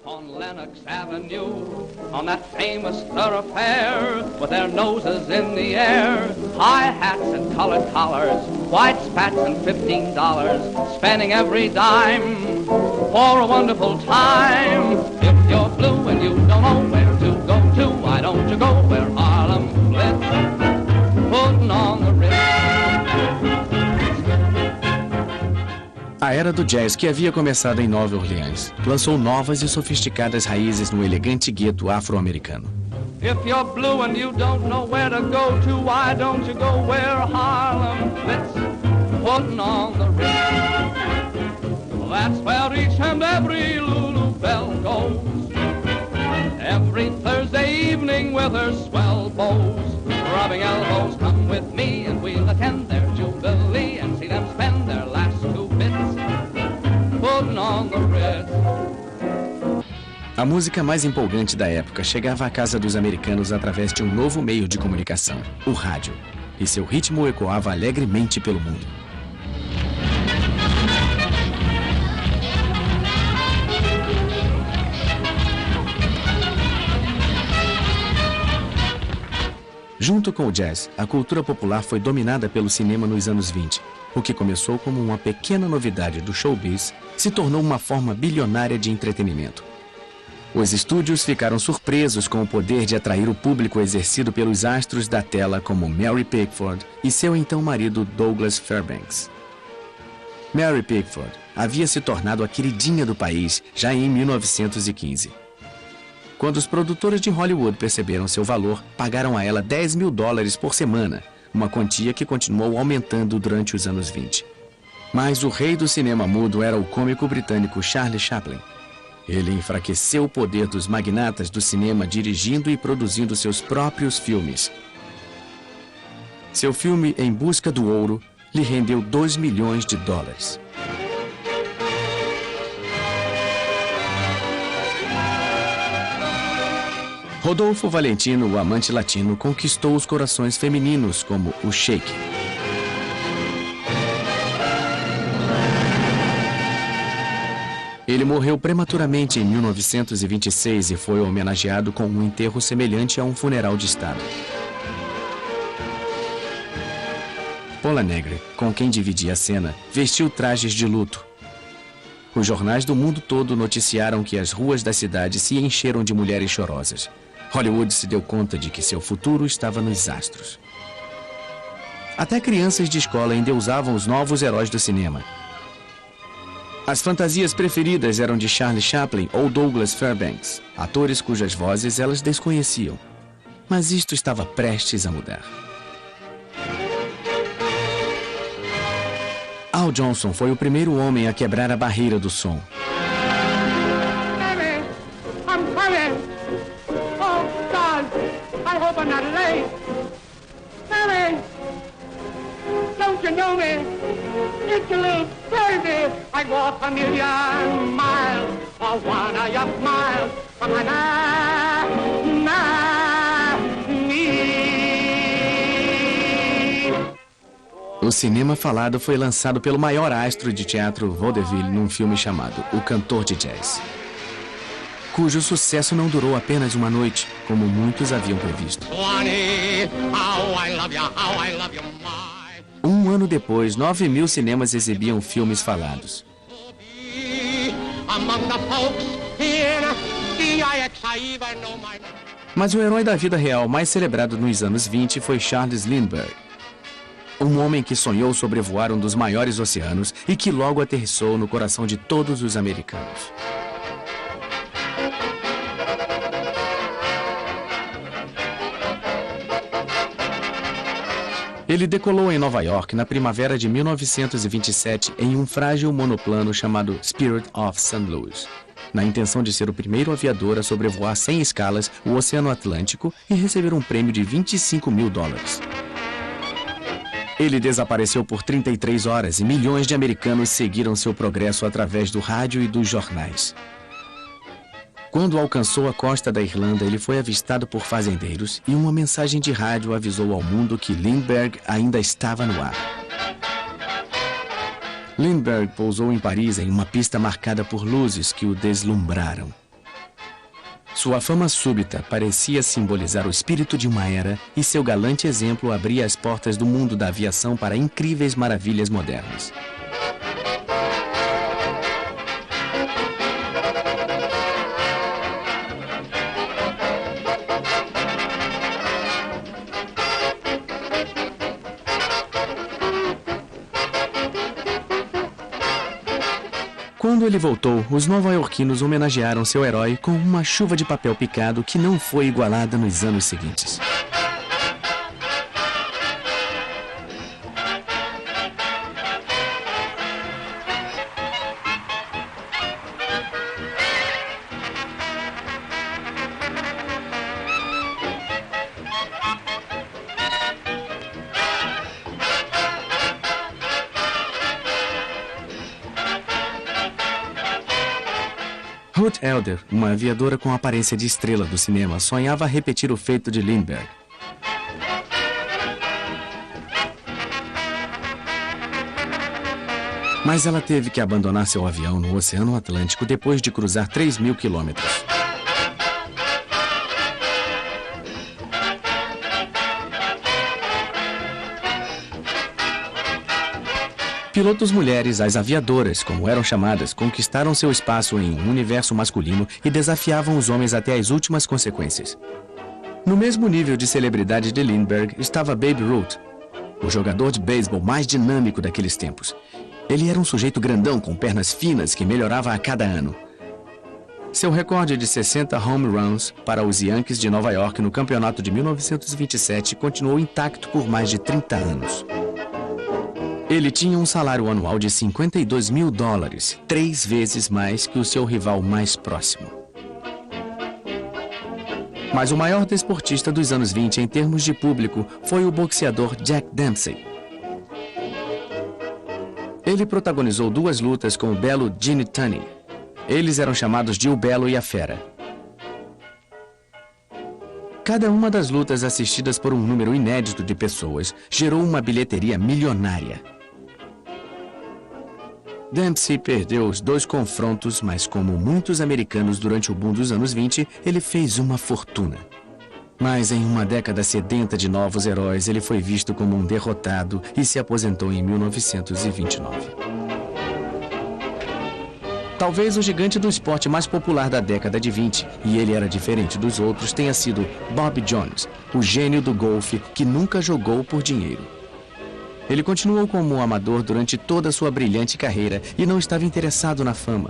On Lenox Avenue, on that famous thoroughfare, with their noses in the air, high hats and colored collars, white spats and $15, spending every dime for a wonderful time. If you're blue and you don't know where to go to, why don't you go where Harlem blitz, putting on the Ritz. A era do jazz, que havia começado em Nova Orleans, lançou novas e sofisticadas raízes no elegante gueto afro-americano. If you're blue and you don't know where to go to, why don't you go where Harlem blitz, putting on the Ritz. That's where each and every Lulu Belle goes, every Thursday evening with her swell beaux, rubbing elbows. Come with me and we'll attend their jubilee and see them spend their last 2 bits putting on the Ritz. A música mais empolgante da época chegava à casa dos americanos através de um novo meio de comunicação, o rádio, e seu ritmo ecoava alegremente pelo mundo. Junto com o jazz, a cultura popular foi dominada pelo cinema nos anos 20. O que começou como uma pequena novidade do showbiz se tornou uma forma bilionária de entretenimento. Os estúdios ficaram surpresos com o poder de atrair o público exercido pelos astros da tela como Mary Pickford e seu então marido Douglas Fairbanks. Mary Pickford havia se tornado a queridinha do país já em 1915. Quando os produtores de Hollywood perceberam seu valor, pagaram a ela $10 mil por semana, uma quantia que continuou aumentando durante os anos 20. Mas o rei do cinema mudo era o cômico britânico Charlie Chaplin. Ele enfraqueceu o poder dos magnatas do cinema dirigindo e produzindo seus próprios filmes. Seu filme Em Busca do Ouro lhe rendeu $2 milhões. Rodolfo Valentino, o amante latino, conquistou os corações femininos como o Shake. Ele morreu prematuramente em 1926 e foi homenageado com um enterro semelhante a um funeral de Estado. Paula Negri, com quem dividia a cena, vestiu trajes de luto. Os jornais do mundo todo noticiaram que as ruas da cidade se encheram de mulheres chorosas. Hollywood se deu conta de que seu futuro estava nos astros. Até crianças de escola endeusavam os novos heróis do cinema. As fantasias preferidas eram de Charlie Chaplin ou Douglas Fairbanks, atores cujas vozes elas desconheciam. Mas isto estava prestes a mudar. Al Johnson foi o primeiro homem a quebrar a barreira do som. I hope I'm not late. Mary, don't you know me? It's a little baby. I walk a million miles for one of your smiles. From my O cinema falado foi lançado pelo maior astro de teatro vaudeville num filme chamado O Cantor de Jazz, cujo sucesso não durou apenas uma noite, como muitos haviam previsto. Um ano depois, 9 mil cinemas exibiam filmes falados. Mas o herói da vida real mais celebrado nos anos 20 foi Charles Lindbergh, um homem que sonhou sobrevoar um dos maiores oceanos e que logo aterrissou no coração de todos os americanos. Ele decolou em Nova York na primavera de 1927 em um frágil monoplano chamado Spirit of St. Louis, na intenção de ser o primeiro aviador a sobrevoar sem escalas o Oceano Atlântico e receber um prêmio de $25 mil. Ele desapareceu por 33 horas e milhões de americanos seguiram seu progresso através do rádio e dos jornais. Quando alcançou a costa da Irlanda, ele foi avistado por fazendeiros e uma mensagem de rádio avisou ao mundo que Lindbergh ainda estava no ar. Lindbergh pousou em Paris em uma pista marcada por luzes que o deslumbraram. Sua fama súbita parecia simbolizar o espírito de uma era e seu galante exemplo abria as portas do mundo da aviação para incríveis maravilhas modernas. Quando ele voltou, os nova-iorquinos homenagearam seu herói com uma chuva de papel picado que não foi igualada nos anos seguintes. Ruth Elder, uma aviadora com aparência de estrela do cinema, sonhava repetir o feito de Lindbergh. Mas ela teve que abandonar seu avião no Oceano Atlântico depois de cruzar 3.000 quilômetros. Pilotos mulheres, as aviadoras, como eram chamadas, conquistaram seu espaço em um universo masculino e desafiavam os homens até as últimas consequências. No mesmo nível de celebridade de Lindbergh estava Babe Ruth, o jogador de beisebol mais dinâmico daqueles tempos. Ele era um sujeito grandão com pernas finas que melhorava a cada ano. Seu recorde de 60 home runs para os Yankees de Nova York no campeonato de 1927 continuou intacto por mais de 30 anos. Ele tinha um salário anual de $52 mil, 3 vezes mais que o seu rival mais próximo. Mas o maior desportista dos anos 20 em termos de público foi o boxeador Jack Dempsey. Ele protagonizou 2 lutas com o belo Gene Tunney. Eles eram chamados de O Belo e a Fera. Cada uma das lutas assistidas por um número inédito de pessoas gerou uma bilheteria milionária. Dempsey perdeu os 2 confrontos, mas como muitos americanos durante o boom dos anos 20, ele fez uma fortuna. Mas em uma década sedenta de novos heróis, ele foi visto como um derrotado e se aposentou em 1929. Talvez o gigante do esporte mais popular da década de 20, e ele era diferente dos outros, tenha sido Bob Jones, o gênio do golfe que nunca jogou por dinheiro. Ele continuou como um amador durante toda a sua brilhante carreira e não estava interessado na fama.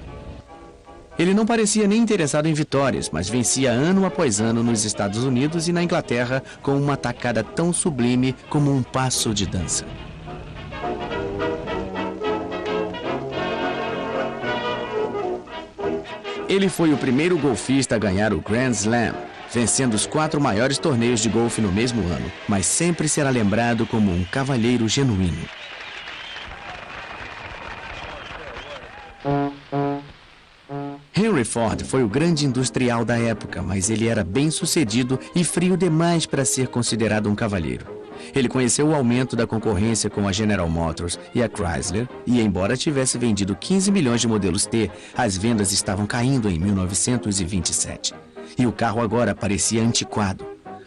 Ele não parecia nem interessado em vitórias, mas vencia ano após ano nos Estados Unidos e na Inglaterra com uma tacada tão sublime como um passo de dança. Ele foi o primeiro golfista a ganhar o Grand Slam, vencendo os 4 maiores torneios de golfe no mesmo ano, mas sempre será lembrado como um cavalheiro genuíno. Henry Ford foi o grande industrial da época, mas ele era bem-sucedido e frio demais para ser considerado um cavalheiro. Ele conheceu o aumento da concorrência com a General Motors e a Chrysler, e embora tivesse vendido 15 milhões de modelos T, as vendas estavam caindo em 1927. E o carro agora parecia antiquado.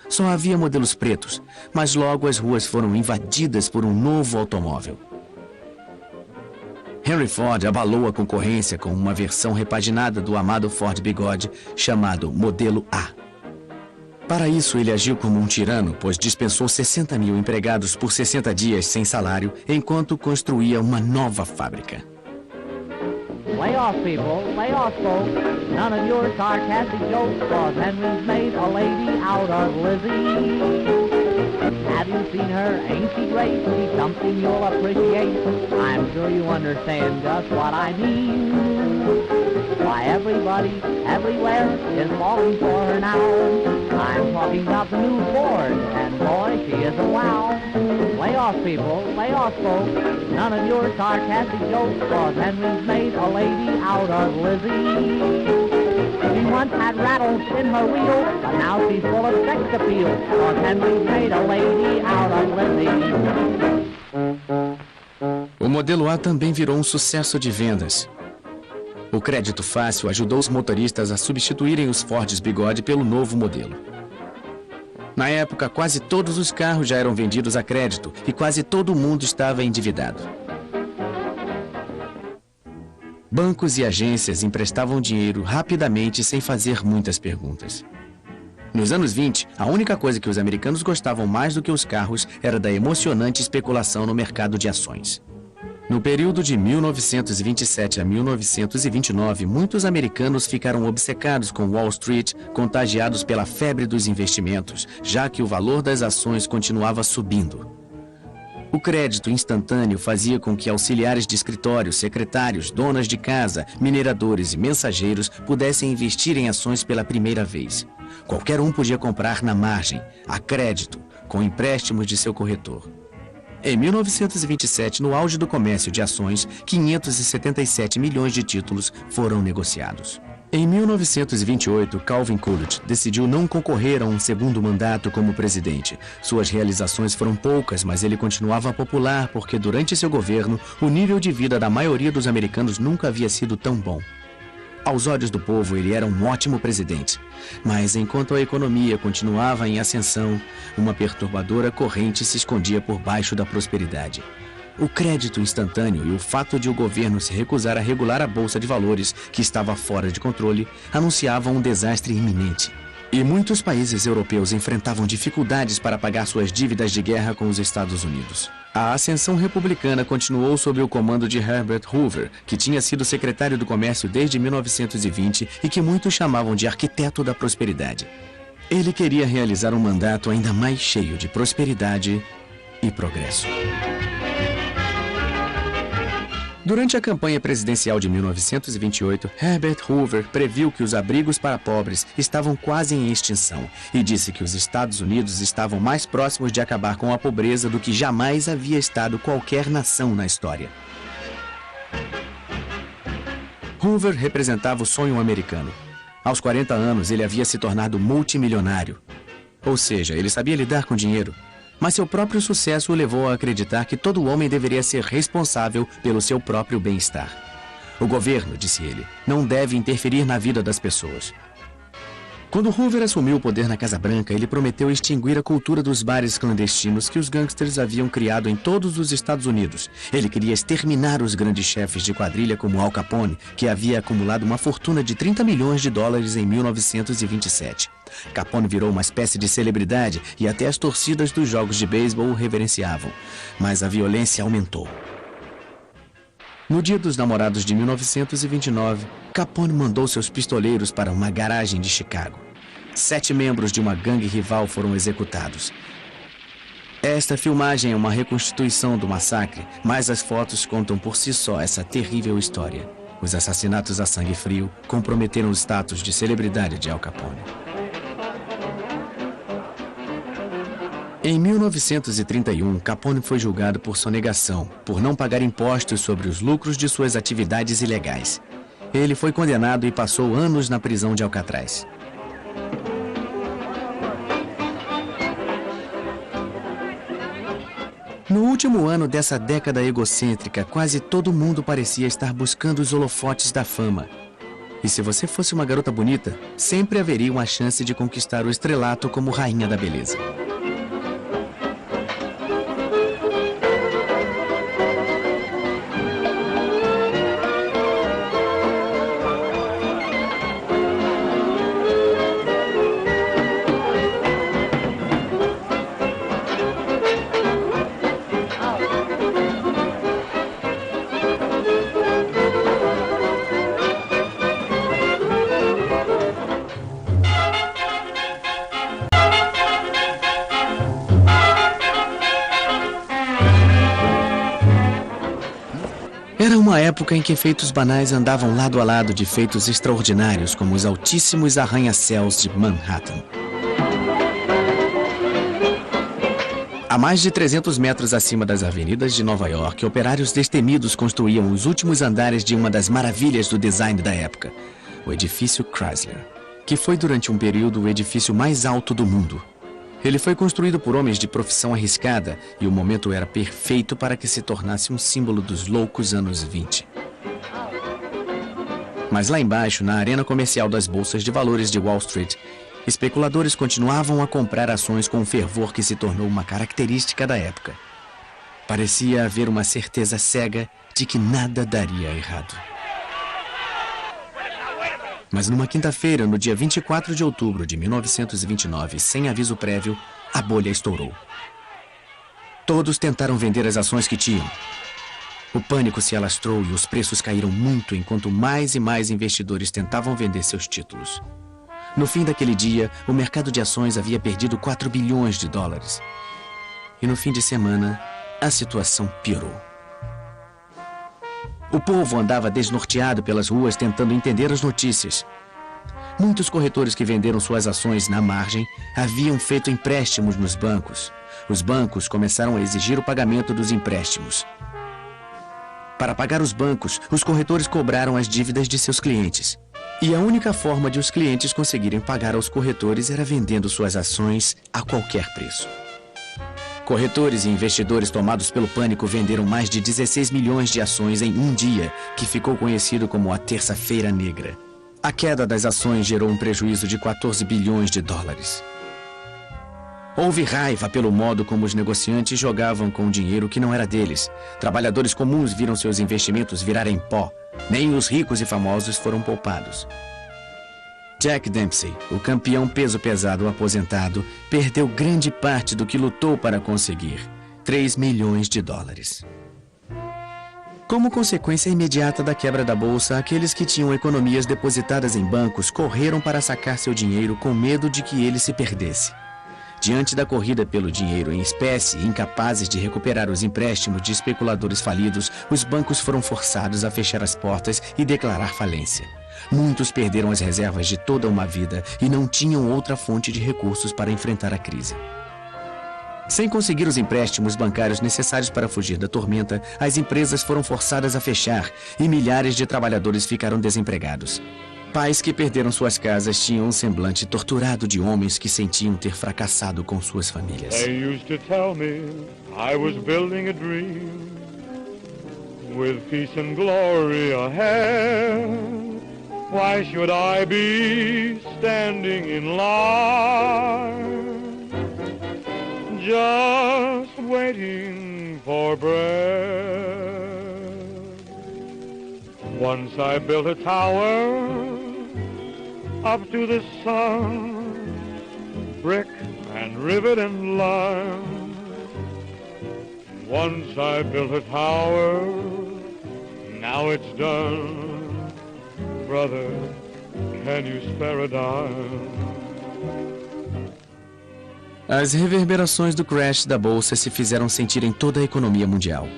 Só havia modelos pretos, mas logo as ruas foram invadidas por um novo automóvel. Henry Ford abalou a concorrência com uma versão repaginada do amado Ford Bigode, chamado Modelo A. Para isso, ele agiu como um tirano, pois dispensou 60 mil empregados por 60 dias sem salário, enquanto construía uma nova fábrica. Lay off, people. Lay off, folks. None of your sarcastic jokes, cause Henry's made a lady out of Lizzie. Have you seen her? Ain't she great? She's something you'll appreciate. I'm sure you understand just what I mean. Why, everybody, everywhere is falling for her now. I'm talking about the new Ford, and boy, she is a wow. Lay off, people. Lay off, folks. None of your sarcastic jokes, cause Henry's made a lady out of Lizzie. She once had rattles in her wheel, but now she's full of sex appeal, cause Henry's made a lady out of Lizzie. O modelo A também virou um sucesso de vendas. O crédito fácil ajudou os motoristas a substituírem os Fords Bigode pelo novo modelo. Na época, quase todos os carros já eram vendidos a crédito e quase todo mundo estava endividado. Bancos e agências emprestavam dinheiro rapidamente sem fazer muitas perguntas. Nos anos 20, a única coisa que os americanos gostavam mais do que os carros era da emocionante especulação no mercado de ações. No período de 1927 a 1929, muitos americanos ficaram obcecados com Wall Street, contagiados pela febre dos investimentos, já que o valor das ações continuava subindo. O crédito instantâneo fazia com que auxiliares de escritório, secretários, donas de casa, mineradores e mensageiros pudessem investir em ações pela primeira vez. Qualquer um podia comprar na margem, a crédito, com empréstimos de seu corretor. Em 1927, no auge do comércio de ações, 577 milhões de títulos foram negociados. Em 1928, Calvin Coolidge decidiu não concorrer a um segundo mandato como presidente. Suas realizações foram poucas, mas ele continuava popular porque durante seu governo, o nível de vida da maioria dos americanos nunca havia sido tão bom. Aos olhos do povo, ele era um ótimo presidente. Mas enquanto a economia continuava em ascensão, uma perturbadora corrente se escondia por baixo da prosperidade. O crédito instantâneo e o fato de o governo se recusar a regular a bolsa de valores, que estava fora de controle, anunciavam um desastre iminente. E muitos países europeus enfrentavam dificuldades para pagar suas dívidas de guerra com os Estados Unidos. A ascensão republicana continuou sob o comando de Herbert Hoover, que tinha sido secretário do Comércio desde 1920 e que muitos chamavam de arquiteto da prosperidade. Ele queria realizar um mandato ainda mais cheio de prosperidade e progresso. Durante a campanha presidencial de 1928, Herbert Hoover previu que os abrigos para pobres estavam quase em extinção e disse que os Estados Unidos estavam mais próximos de acabar com a pobreza do que jamais havia estado qualquer nação na história. Hoover representava o sonho americano. Aos 40 anos, ele havia se tornado multimilionário. Ou seja, ele sabia lidar com dinheiro. Mas seu próprio sucesso o levou a acreditar que todo homem deveria ser responsável pelo seu próprio bem-estar. O governo, disse ele, não deve interferir na vida das pessoas. Quando Hoover assumiu o poder na Casa Branca, ele prometeu extinguir a cultura dos bares clandestinos que os gangsters haviam criado em todos os Estados Unidos. Ele queria exterminar os grandes chefes de quadrilha como Al Capone, que havia acumulado uma fortuna de $30 milhões em 1927. Capone virou uma espécie de celebridade e até as torcidas dos jogos de beisebol o reverenciavam. Mas a violência aumentou. No Dia dos Namorados de 1929, Capone mandou seus pistoleiros para uma garagem de Chicago. 7 membros de uma gangue rival foram executados. Esta filmagem é uma reconstituição do massacre, mas as fotos contam por si só essa terrível história. Os assassinatos a sangue frio comprometeram o status de celebridade de Al Capone. Em 1931, Capone foi julgado por sonegação, por não pagar impostos sobre os lucros de suas atividades ilegais. Ele foi condenado e passou anos na prisão de Alcatraz. No último ano dessa década egocêntrica, quase todo mundo parecia estar buscando os holofotes da fama. E se você fosse uma garota bonita, sempre haveria uma chance de conquistar o estrelato como rainha da beleza. Era uma época em que feitos banais andavam lado a lado de feitos extraordinários, como os altíssimos arranha-céus de Manhattan. A mais de 300 metros acima das avenidas de Nova York, operários destemidos construíam os últimos andares de uma das maravilhas do design da época, o edifício Chrysler, que foi durante um período o edifício mais alto do mundo. Ele foi construído por homens de profissão arriscada e o momento era perfeito para que se tornasse um símbolo dos loucos anos 20. Mas lá embaixo, na arena comercial das bolsas de valores de Wall Street, especuladores continuavam a comprar ações com um fervor que se tornou uma característica da época. Parecia haver uma certeza cega de que nada daria errado. Mas numa quinta-feira, no dia 24 de outubro de 1929, sem aviso prévio, a bolha estourou. Todos tentaram vender as ações que tinham. O pânico se alastrou e os preços caíram muito enquanto mais e mais investidores tentavam vender seus títulos. No fim daquele dia, o mercado de ações havia perdido 4 bilhões de dólares. E no fim de semana, a situação piorou. O povo andava desnorteado pelas ruas tentando entender as notícias. Muitos corretores que venderam suas ações na margem haviam feito empréstimos nos bancos. Os bancos começaram a exigir o pagamento dos empréstimos. Para pagar os bancos, os corretores cobraram as dívidas de seus clientes. E a única forma de os clientes conseguirem pagar aos corretores era vendendo suas ações a qualquer preço. Corretores e investidores tomados pelo pânico venderam mais de 16 milhões de ações em um dia, que ficou conhecido como a Terça-feira Negra. A queda das ações gerou um prejuízo de 14 bilhões de dólares. Houve raiva pelo modo como os negociantes jogavam com o dinheiro que não era deles. Trabalhadores comuns viram seus investimentos virarem pó. Nem os ricos e famosos foram poupados. Jack Dempsey, o campeão peso pesado aposentado, perdeu grande parte do que lutou para conseguir, 3 milhões de dólares. Como consequência imediata da quebra da bolsa, aqueles que tinham economias depositadas em bancos correram para sacar seu dinheiro com medo de que ele se perdesse. Diante da corrida pelo dinheiro em espécie e incapazes de recuperar os empréstimos de especuladores falidos, os bancos foram forçados a fechar as portas e declarar falência. Muitos perderam as reservas de toda uma vida e não tinham outra fonte de recursos para enfrentar a crise. Sem conseguir os empréstimos bancários necessários para fugir da tormenta, as empresas foram forçadas a fechar e milhares de trabalhadores ficaram desempregados. Pais que perderam suas casas tinham um semblante torturado de homens que sentiam ter fracassado com suas famílias. They used to tell me I was building a dream with peace and glory ahead. Why should I be standing in line, just waiting for bread? Once I built a tower up to the sun, brick and rivet and lime. Once I built a tower, now it's done. Brother, can you spare a dime? As reverberações do crash da bolsa se fizeram sentir em toda a economia mundial.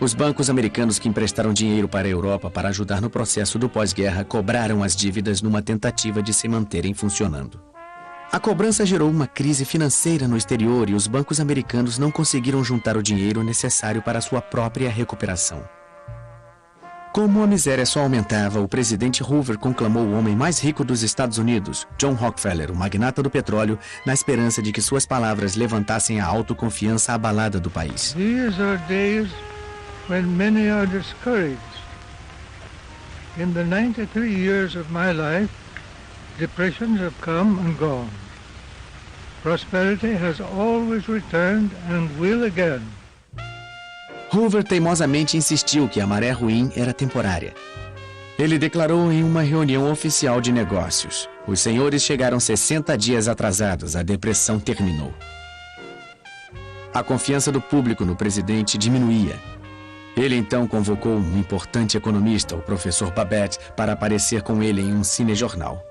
Os bancos americanos que emprestaram dinheiro para a Europa para ajudar no processo do pós-guerra cobraram as dívidas numa tentativa de se manterem funcionando. A cobrança gerou uma crise financeira no exterior e os bancos americanos não conseguiram juntar o dinheiro necessário para sua própria recuperação. Como a miséria só aumentava, o presidente Hoover conclamou o homem mais rico dos Estados Unidos, John Rockefeller, o magnata do petróleo, na esperança de que suas palavras levantassem a autoconfiança abalada do país. These are days when many are discouraged. In the 93 years of my life, depressions have come and gone. Prosperity has always returned and will again. Hoover teimosamente insistiu que a maré ruim era temporária. Ele declarou em uma reunião oficial de negócios: os senhores chegaram 60 dias atrasados, a depressão terminou. A confiança do público no presidente diminuía. Ele então convocou um importante economista, o professor Babette, para aparecer com ele em um cinejornal.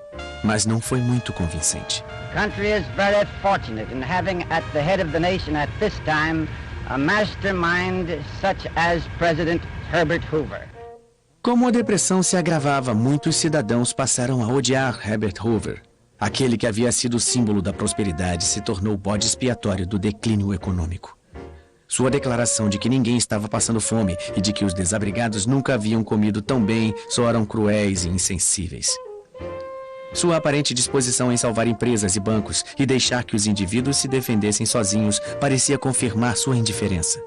Mas não foi muito convincente. The country is very fortunate in having at the head of the nation at this time a mastermind such as President Herbert Hoover. Como a depressão se agravava, muitos cidadãos passaram a odiar Herbert Hoover. Aquele que havia sido o símbolo da prosperidade se tornou o bode expiatório do declínio econômico. Sua declaração de que ninguém estava passando fome e de que os desabrigados nunca haviam comido tão bem soaram cruéis e insensíveis. Sua aparente disposição em salvar empresas e bancos e deixar que os indivíduos se defendessem sozinhos parecia confirmar sua indiferença.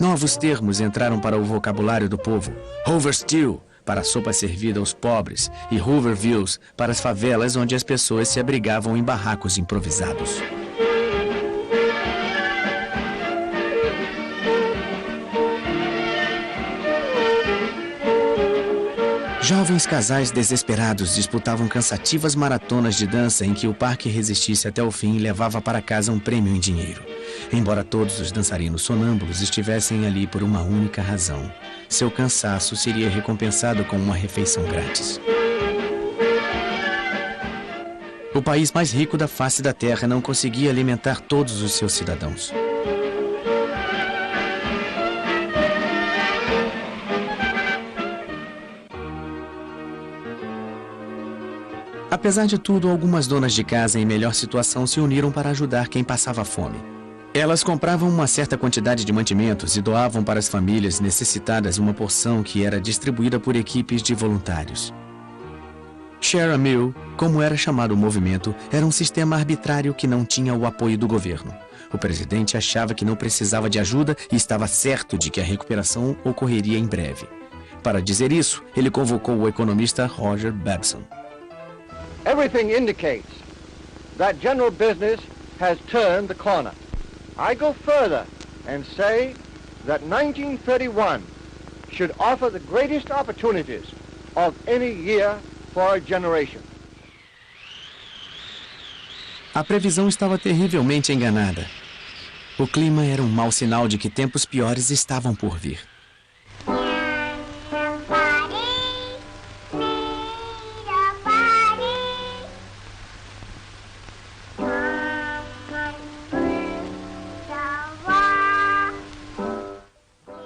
Novos termos entraram para o vocabulário do povo: Hoover Steel, para a sopa servida aos pobres, e Hoovervilles para as favelas onde as pessoas se abrigavam em barracos improvisados. Jovens casais desesperados disputavam cansativas maratonas de dança em que o par que resistisse até o fim levava para casa um prêmio em dinheiro. Embora todos os dançarinos sonâmbulos estivessem ali por uma única razão: seu cansaço seria recompensado com uma refeição grátis. O país mais rico da face da terra não conseguia alimentar todos os seus cidadãos. Apesar de tudo, algumas donas de casa em melhor situação se uniram para ajudar quem passava fome. Elas compravam uma certa quantidade de mantimentos e doavam para as famílias necessitadas uma porção que era distribuída por equipes de voluntários. Share a Meal, como era chamado o movimento, era um sistema arbitrário que não tinha o apoio do governo. O presidente achava que não precisava de ajuda e estava certo de que a recuperação ocorreria em breve. Para dizer isso, ele convocou o economista Roger Babson. Everything indicates that general business has turned the corner. I go further and say that 1931 should offer the greatest opportunities of any year for a generation. A previsão estava terrivelmente enganada. O clima era um mau sinal de que tempos piores estavam por vir.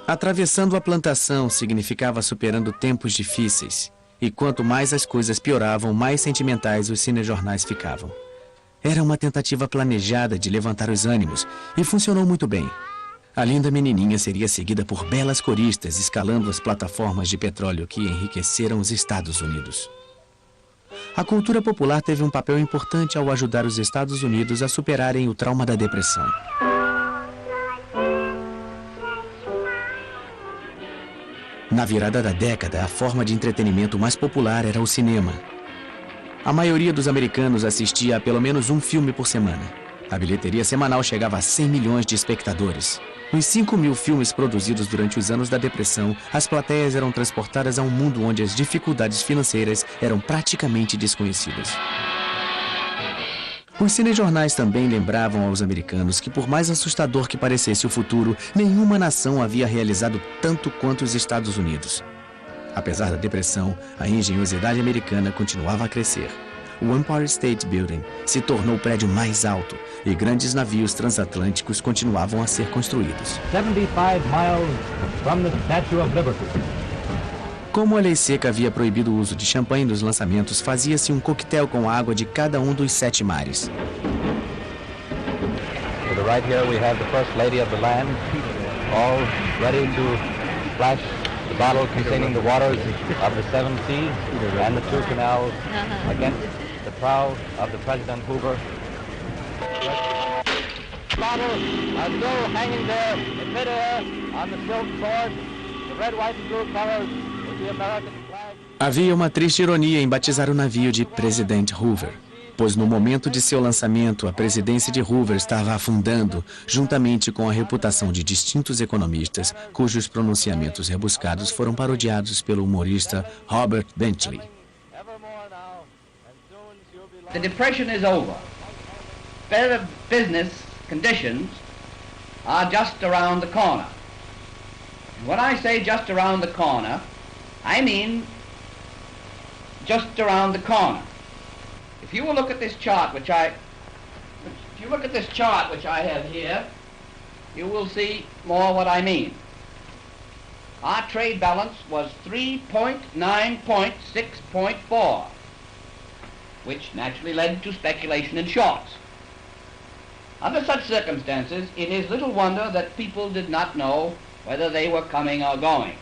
Atravessando a plantação significava superando tempos difíceis. E quanto mais as coisas pioravam, mais sentimentais os cinejornais ficavam. Era uma tentativa planejada de levantar os ânimos, e funcionou muito bem. A linda menininha seria seguida por belas coristas escalando as plataformas de petróleo que enriqueceram os Estados Unidos. A cultura popular teve um papel importante ao ajudar os Estados Unidos a superarem o trauma da depressão. Na virada da década, a forma de entretenimento mais popular era o cinema. A maioria dos americanos assistia a pelo menos um filme por semana. A bilheteria semanal chegava a 100 milhões de espectadores. Nos 5.000 filmes produzidos durante os anos da depressão, as plateias eram transportadas a um mundo onde as dificuldades financeiras eram praticamente desconhecidas. Os cinejornais também lembravam aos americanos que, por mais assustador que parecesse o futuro, nenhuma nação havia realizado tanto quanto os Estados Unidos. Apesar da depressão, a engenhosidade americana continuava a crescer. O Empire State Building se tornou o prédio mais alto e grandes navios transatlânticos continuavam a ser construídos. 75 miles from the Statue of Liberty. Como a lei seca havia proibido o uso de champanhe nos lançamentos, fazia-se um coquetel com a água de cada um dos 7 mares. To the right here we have the First Lady of the land, all ready to splash the bottle containing the waters of the 7 seas and the 2 canals against the prow of the President Hoover. Bottle are still hanging there in midair on the silk sword, the red, white and blue colors. Havia uma triste ironia em batizar o navio de Presidente Hoover, pois no momento de seu lançamento, a presidência de Hoover estava afundando, juntamente com a reputação de distintos economistas, cujos pronunciamentos rebuscados foram parodiados pelo humorista Robert Benchley. The depression is over. Better business conditions are just around the corner. And when I say just around the corner, I mean just around the corner. If you will look at this chart which I have here, you will see more what I mean. Our trade balance was 3.9.6.4, which naturally led to speculation in shorts. Under such circumstances, it is little wonder that people did not know whether they were coming or going.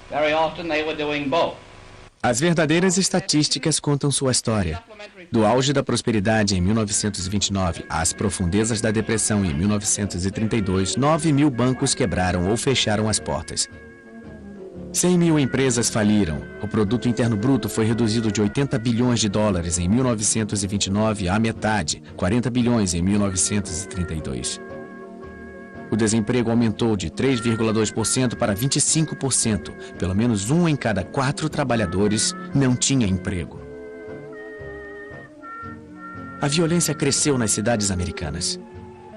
Very often they were doing both. As verdadeiras estatísticas contam sua história. Do auge da prosperidade em 1929 às profundezas da depressão em 1932, 9.000 bancos quebraram ou fecharam as portas. 100 mil empresas faliram. O produto interno bruto foi reduzido de 80 bilhões de dólares em 1929 à metade, 40 bilhões em 1932. O desemprego aumentou de 3,2% para 25%. Pelo menos 1 em cada 4 trabalhadores não tinha emprego. A violência cresceu nas cidades americanas.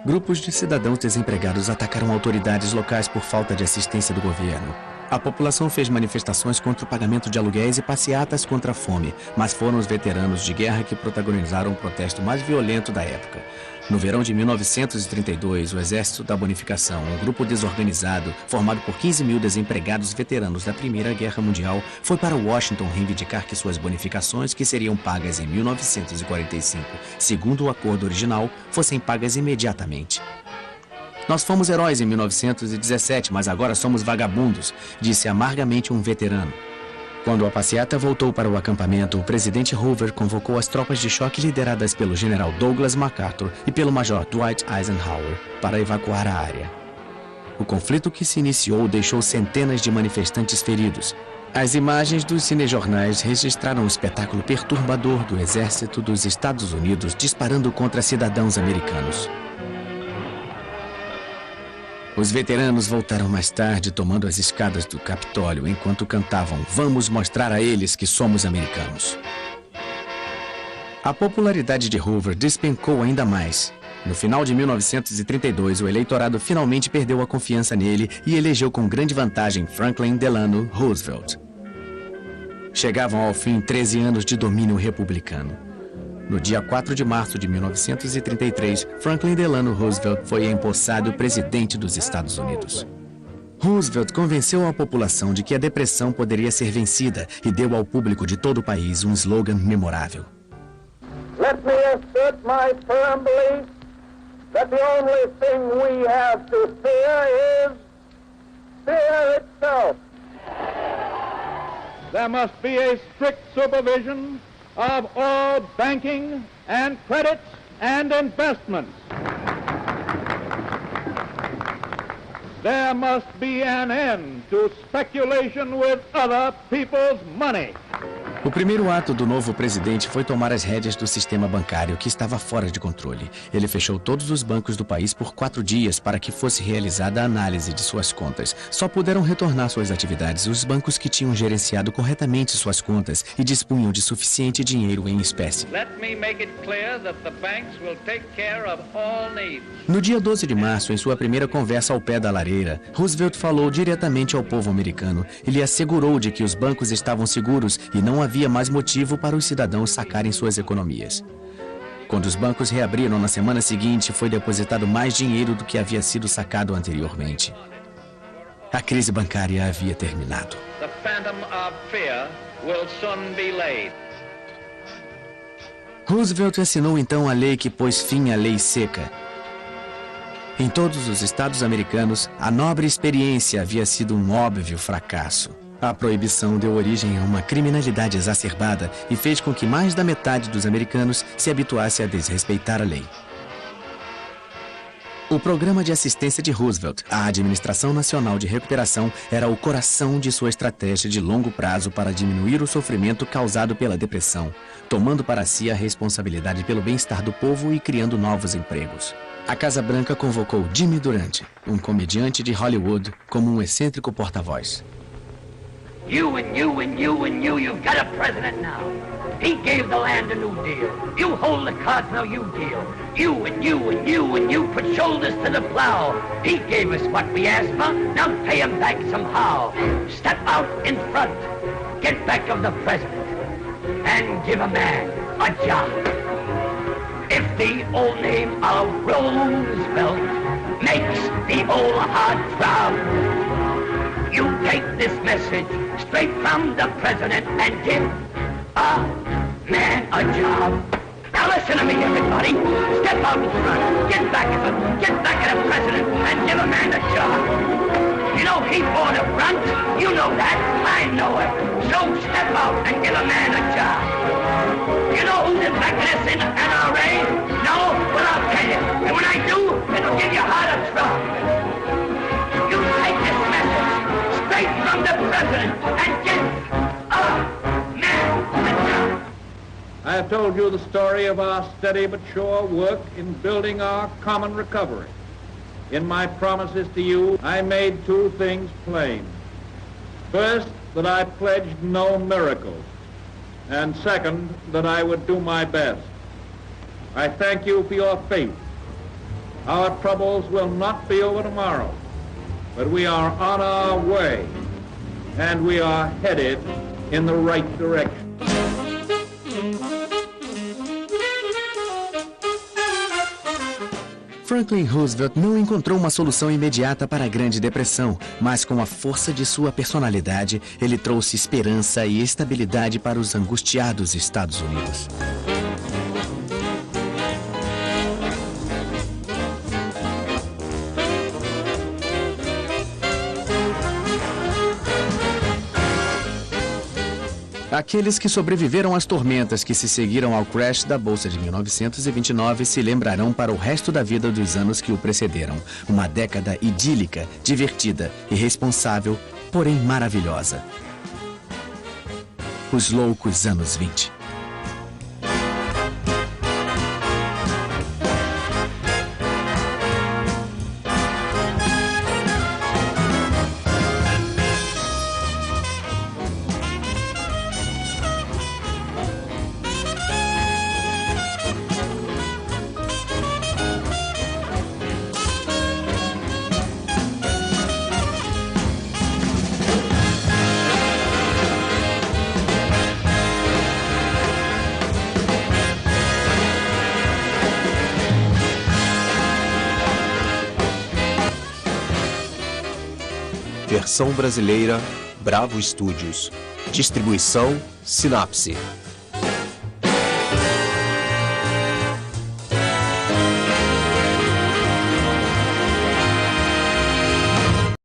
Grupos de cidadãos desempregados atacaram autoridades locais por falta de assistência do governo. A população fez manifestações contra o pagamento de aluguéis e passeatas contra a fome, mas foram os veteranos de guerra que protagonizaram o protesto mais violento da época. No verão de 1932, o Exército da Bonificação, um grupo desorganizado, formado por 15 mil desempregados veteranos da Primeira Guerra Mundial, foi para Washington reivindicar que suas bonificações, que seriam pagas em 1945, segundo o acordo original, fossem pagas imediatamente. Nós fomos heróis em 1917, mas agora somos vagabundos, disse amargamente um veterano. Quando a passeata voltou para o acampamento, o presidente Hoover convocou as tropas de choque lideradas pelo general Douglas MacArthur e pelo major Dwight Eisenhower para evacuar a área. O conflito que se iniciou deixou centenas de manifestantes feridos. As imagens dos cinejornais registraram um espetáculo perturbador do exército dos Estados Unidos disparando contra cidadãos americanos. Os veteranos voltaram mais tarde, tomando as escadas do Capitólio, enquanto cantavam "Vamos mostrar a eles que somos americanos". A popularidade de Hoover despencou ainda mais. No final de 1932, o eleitorado finalmente perdeu a confiança nele e elegeu com grande vantagem Franklin Delano Roosevelt. Chegavam ao fim 13 anos de domínio republicano. No dia 4 de março de 1933, Franklin Delano Roosevelt foi empossado presidente dos Estados Unidos. Roosevelt convenceu a população de que a depressão poderia ser vencida e deu ao público de todo o país um slogan memorável. Let me assert my firm belief that the only thing we have to fear is fear itself. There must be a strict supervision of all banking and credits and investments. There must be an end to speculation with other people's money. O primeiro ato do novo presidente foi tomar as rédeas do sistema bancário, que estava fora de controle. Ele fechou todos os bancos do país por 4 dias para que fosse realizada a análise de suas contas. Só puderam retornar suas atividades os bancos que tinham gerenciado corretamente suas contas e dispunham de suficiente dinheiro em espécie. No dia 12 de março, em sua primeira conversa ao pé da lareira, Roosevelt falou diretamente ao povo americano. Ele assegurou de que os bancos estavam seguros e não havia mais motivo para os cidadãos sacarem suas economias. Quando os bancos reabriram na semana seguinte, foi depositado mais dinheiro do que havia sido sacado anteriormente. A crise bancária havia terminado. Roosevelt assinou então a lei que pôs fim à lei seca. Em todos os estados americanos, a nobre experiência havia sido um óbvio fracasso. A proibição deu origem a uma criminalidade exacerbada e fez com que mais da metade dos americanos se habituasse a desrespeitar a lei. O programa de assistência de Roosevelt, a Administração Nacional de Recuperação, era o coração de sua estratégia de longo prazo para diminuir o sofrimento causado pela depressão, tomando para si a responsabilidade pelo bem-estar do povo e criando novos empregos. A Casa Branca convocou Jimmy Durante, um comediante de Hollywood, como um excêntrico porta-voz. You and you and you and you've got a president now. He gave the land a new deal. You hold the cards, now you deal. You and you and you and you put shoulders to the plow. He gave us what we asked for, now pay him back somehow. Step out in front, get back of the president, and give a man a job. If the old name of Roosevelt makes the old heart proud, you take this message straight from the president and give a man a job. Now listen to me, everybody. Step out in front. Get back of him. Get back of the president and give a man a job. You know he bought a front. You know that. I know it. So step out and give a man a job. You know who's in back of this in the NRA? No? Well, I'll tell you. And when I do, it'll give you heart of trouble. You take this message straight from the president I have told you the story of our steady but sure work in building our common recovery. In my promises to you, I made two things plain. First, that I pledged no miracles. And second, that I would do my best. I thank you for your faith. Our troubles will not be over tomorrow, but we are on our way, and we are headed in the right direction. Franklin Roosevelt não encontrou uma solução imediata para a Grande Depressão, mas com a força de sua personalidade, ele trouxe esperança e estabilidade para os angustiados Estados Unidos. Aqueles que sobreviveram às tormentas que se seguiram ao crash da Bolsa de 1929 se lembrarão para o resto da vida dos anos que o precederam. Uma década idílica, divertida, irresponsável, porém maravilhosa. Os loucos anos 20. Versão brasileira, Bravo Studios. Distribuição, Sinapse.